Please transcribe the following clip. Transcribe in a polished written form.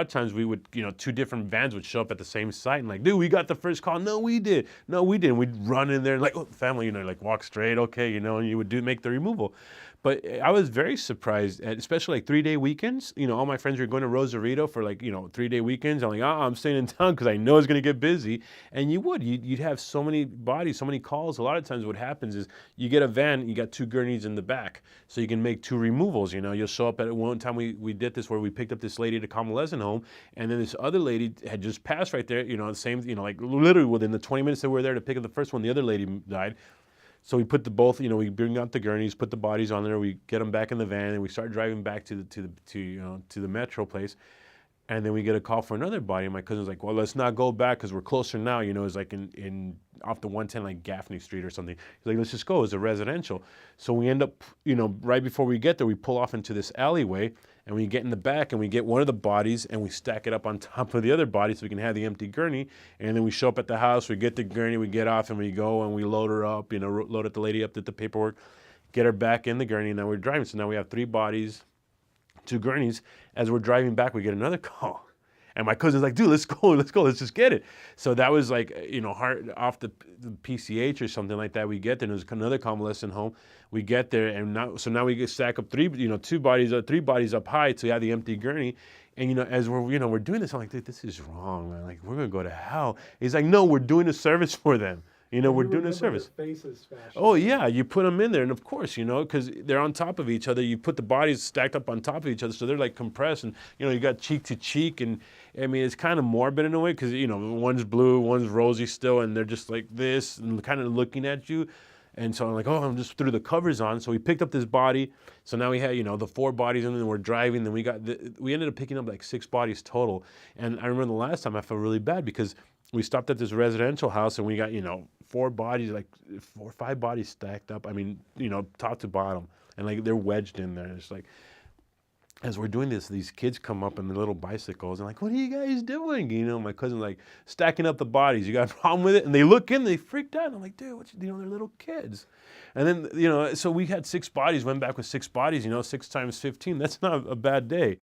lot of times we would, two different vans would show up at the same site and like, dude, we got the first call. No, we did. No, we didn't. We'd run in there like, oh, family, like walk straight, okay, and you would make the removal. But I was very surprised, especially like 3-day weekends. All my friends were going to Rosarito for like, 3-day weekends. I'm like, I'm staying in town because I know it's going to get busy. And you'd have so many bodies, so many calls. A lot of times what happens is you get a van, you got 2 gurneys in the back. So you can make 2 removals. You'll show up at one time we did this where we picked up this lady at a convalescent home. And then this other lady had just passed right there, the same, like literally within the 20 minutes that we were there to pick up the first one, the other lady died. So we put we bring out the gurneys, put the bodies on there, we get them back in the van, and we start driving back to the metro place. And then we get a call for another body, and my cousin's like, well, let's not go back because we're closer now. It's like in off the 110, like Gaffney Street or something. He's like, let's just go. It's a residential. So we end up, right before we get there, we pull off into this alleyway, and we get in the back, and we get one of the bodies, and we stack it up on top of the other body so we can have the empty gurney. And then we show up at the house, we get the gurney, we get off, and we go, and we load her up, load the lady up, did the paperwork, get her back in the gurney, and now we're driving. So now we have 3 bodies, 2 gurneys. As we're driving back, we get another call. And my cousin's like, dude, let's go, let's just get it. So that was like, hard off the PCH or something like that. We get there, and there's another convalescent home. We get there, and now we get stack up 3 bodies up high to have the empty gurney. And as we're doing this, I'm like, dude, this is wrong, man. Like, we're gonna go to hell. He's like, no, we're doing a service for them. We're doing a service. Faces fashion. Oh yeah, you put them in there, and of course, because they're on top of each other. You put the bodies stacked up on top of each other, so they're like compressed, and you got cheek to cheek, and I mean it's kind of morbid in a way because one's blue, one's rosy still, and they're just like this and kind of looking at you. And so I'm like, I'm just threw the covers on. So we picked up this body. So now we had, the 4 bodies, and then we're driving. Then we ended up picking up like 6 bodies total. And I remember the last time I felt really bad because we stopped at this residential house, and we got 4 bodies, like 4 or 5 bodies stacked up. I mean, top to bottom, and like they're wedged in there. It's like, as we're doing this, these kids come up on the little bicycles and like, what are you guys doing? My cousin's like, stacking up the bodies. You got a problem with it? And they look in, they freaked out. And I'm like, dude, they're little kids. And then, so we had 6 bodies, went back with 6 bodies, 6 times 15. That's not a bad day.